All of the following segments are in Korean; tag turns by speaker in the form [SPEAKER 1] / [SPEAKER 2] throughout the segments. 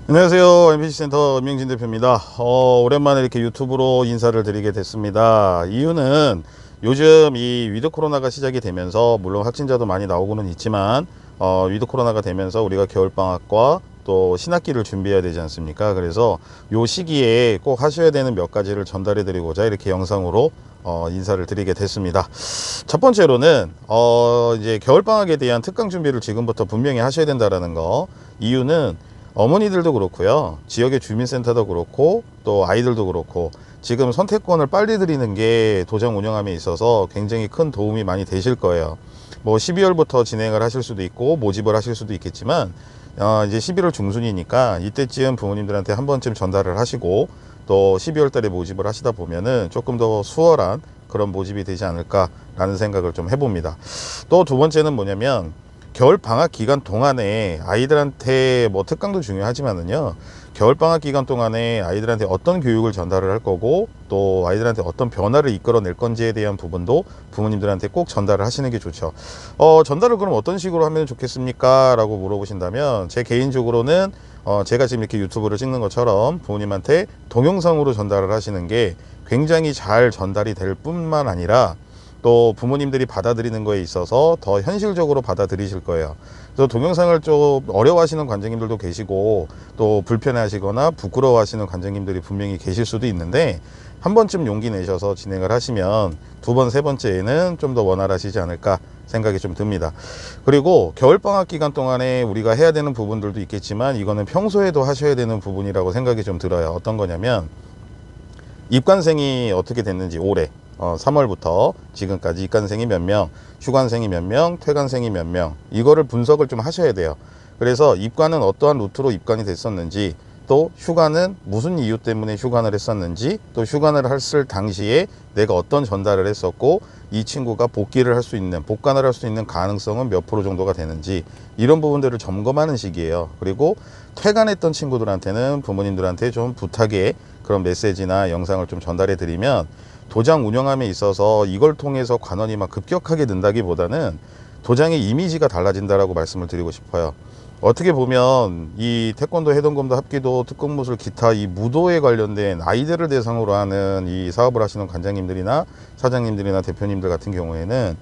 [SPEAKER 1] 안녕하세요. MBC센터 임명진 대표입니다. 오랜만에 이렇게 유튜브로 인사를 드리게 됐습니다. 이유는 요즘 이 위드 코로나가 시작이 되면서 물론 확진자도 많이 나오고는 있지만 위드 코로나가 되면서 우리가 겨울방학과 또 신학기를 준비해야 되지 않습니까? 그래서 요 시기에 꼭 하셔야 되는 몇 가지를 전달해 드리고자 이렇게 영상으로 인사를 드리게 됐습니다. 첫 번째로는 이제 겨울방학에 대한 특강 준비를 지금부터 분명히 하셔야 된다라는 거. 이유는 어머니들도 그렇고요, 지역의 주민센터도 그렇고 또 아이들도 그렇고 지금 선택권을 빨리 드리는 게 도장 운영함에 있어서 굉장히 큰 도움이 많이 되실 거예요. 뭐 12월부터 진행을 하실 수도 있고 모집을 하실 수도 있겠지만 이제 11월 중순이니까 이때쯤 부모님들한테 한 번쯤 전달을 하시고 또 12월 달에 모집을 하시다 보면은 조금 더 수월한 그런 모집이 되지 않을까라는 생각을 좀 해봅니다. 또 두 번째는 뭐냐면 겨울 방학 기간 동안에 아이들한테 뭐 특강도 중요하지만은요, 겨울 방학 기간 동안에 아이들한테 어떤 교육을 전달을 할 거고 또 아이들한테 어떤 변화를 이끌어낼 건지에 대한 부분도 부모님들한테 꼭 전달을 하시는 게 좋죠. 전달을 그럼 어떤 식으로 하면 좋겠습니까? 라고 물어보신다면 제 개인적으로는 제가 지금 이렇게 유튜브를 찍는 것처럼 부모님한테 동영상으로 전달을 하시는 게 굉장히 잘 전달이 될 뿐만 아니라 또 부모님들이 받아들이는 거에 있어서 더 현실적으로 받아들이실 거예요. 그래서 동영상을 좀 어려워하시는 관장님들도 계시고 또 불편해하시거나 부끄러워하시는 관장님들이 분명히 계실 수도 있는데 한 번쯤 용기 내셔서 진행을 하시면 두 번, 세 번째에는 좀 더 원활하시지 않을까 생각이 좀 듭니다. 그리고 겨울방학 기간 동안에 우리가 해야 되는 부분들도 있겠지만 이거는 평소에도 하셔야 되는 부분이라고 생각이 좀 들어요. 어떤 거냐면 입관생이 어떻게 됐는지 올해 3월부터 지금까지 입관생이 몇 명, 휴관생이 몇 명, 퇴관생이 몇 명, 이거를 분석을 좀 하셔야 돼요. 그래서 입관은 어떠한 루트로 입관이 됐었는지, 또 휴관은 무슨 이유 때문에 휴관을 했었는지, 또 휴관을 했을 당시에 내가 어떤 전달을 했었고 이 친구가 복귀를 할 수 있는, 복관을 할 수 있는 가능성은 몇 프로 정도가 되는지, 이런 부분들을 점검하는 시기예요. 그리고 퇴관했던 친구들한테는 부모님들한테 좀 부탁의 그런 메시지나 영상을 좀 전달해 드리면 도장 운영함에 있어서 이걸 통해서 관원이 막 급격하게 는다기보다는 도장의 이미지가 달라진다라고 말씀을 드리고 싶어요. 어떻게 보면 이 태권도, 해동검도, 합기도, 특공무술, 기타 이 무도에 관련된 아이들을 대상으로 하는 이 사업을 하시는 관장님들이나 사장님들이나 대표님들 같은 경우에는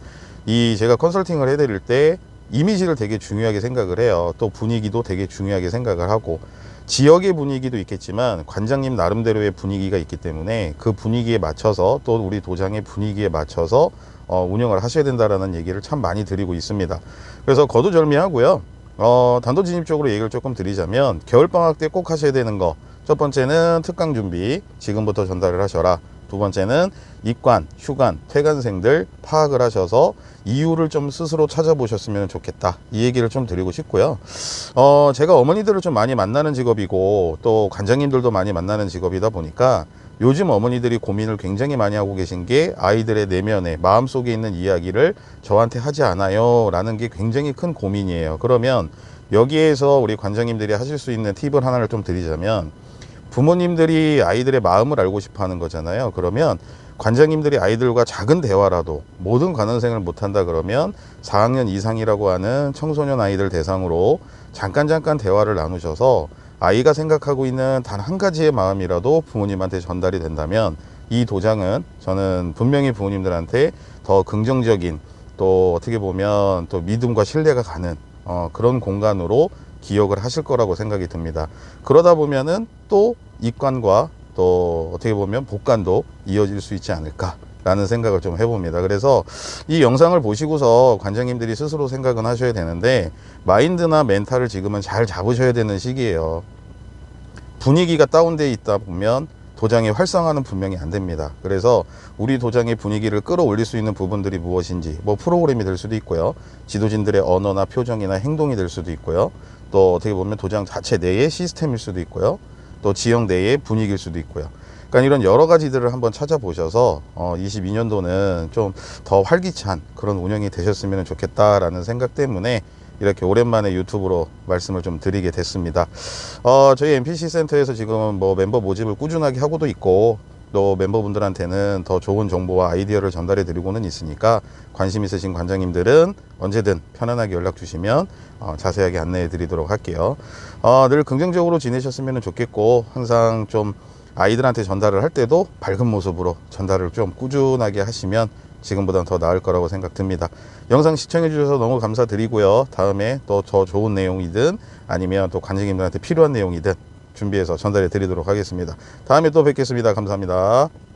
[SPEAKER 1] 이 제가 컨설팅을 해드릴 때 이미지를 되게 중요하게 생각을 해요. 또 분위기도 되게 중요하게 생각을 하고, 지역의 분위기도 있겠지만 관장님 나름대로의 분위기가 있기 때문에 그 분위기에 맞춰서 또 우리 도장의 분위기에 맞춰서 운영을 하셔야 된다라는 얘기를 참 많이 드리고 있습니다. 그래서 거두절미하고요. 단도직입적으로 얘기를 조금 드리자면 겨울방학 때 꼭 하셔야 되는 거, 첫 번째는 특강 준비 지금부터 전달을 하셔라. 두 번째는 입관, 휴관, 퇴관생들 파악을 하셔서 이유를 좀 스스로 찾아보셨으면 좋겠다, 이 얘기를 좀 드리고 싶고요. 제가 어머니들을 좀 많이 만나는 직업이고 또 관장님들도 많이 만나는 직업이다 보니까 요즘 어머니들이 고민을 굉장히 많이 하고 계신 게 아이들의 내면에 마음속에 있는 이야기를 저한테 하지 않아요 라는 게 굉장히 큰 고민이에요. 그러면 여기에서 우리 관장님들이 하실 수 있는 팁을 하나를 좀 드리자면, 부모님들이 아이들의 마음을 알고 싶어 하는 거잖아요. 그러면 관장님들이 아이들과 작은 대화라도, 모든 관원생을 못한다 그러면 4학년 이상이라고 하는 청소년 아이들 대상으로 잠깐 대화를 나누셔서 아이가 생각하고 있는 단 한 가지의 마음이라도 부모님한테 전달이 된다면 이 도장은 저는 분명히 부모님들한테 더 긍정적인, 또 어떻게 보면 또 믿음과 신뢰가 가는 그런 공간으로 기억을 하실 거라고 생각이 듭니다. 그러다 보면은 또 입관과 또 어떻게 보면 복관도 이어질 수 있지 않을까라는 생각을 좀 해봅니다. 그래서 이 영상을 보시고서 관장님들이 스스로 생각은 하셔야 되는데, 마인드나 멘탈을 지금은 잘 잡으셔야 되는 시기예요. 분위기가 다운되어 있다 보면 도장의 활성화는 분명히 안 됩니다. 그래서 우리 도장의 분위기를 끌어올릴 수 있는 부분들이 무엇인지, 뭐 프로그램이 될 수도 있고요, 지도진들의 언어나 표정이나 행동이 될 수도 있고요, 또 어떻게 보면 도장 자체 내의 시스템일 수도 있고요, 또 지역 내의 분위기일 수도 있고요. 그러니까 이런 여러 가지들을 한번 찾아보셔서 22년도는 좀 더 활기찬 그런 운영이 되셨으면 좋겠다라는 생각 때문에 이렇게 오랜만에 유튜브로 말씀을 좀 드리게 됐습니다. 저희 MPC 센터에서 지금 뭐 멤버 모집을 꾸준하게 하고도 있고, 또 멤버분들한테는 더 좋은 정보와 아이디어를 전달해 드리고는 있으니까 관심 있으신 관장님들은 언제든 편안하게 연락 주시면 자세하게 안내해 드리도록 할게요. 늘 긍정적으로 지내셨으면 좋겠고, 항상 좀 아이들한테 전달을 할 때도 밝은 모습으로 전달을 좀 꾸준하게 하시면 지금보다는 더 나을 거라고 생각 듭니다. 영상 시청해 주셔서 너무 감사드리고요. 다음에 또 더 좋은 내용이든 아니면 또 관장님들한테 필요한 내용이든 준비해서 전달해 드리도록 하겠습니다. 다음에 또 뵙겠습니다. 감사합니다.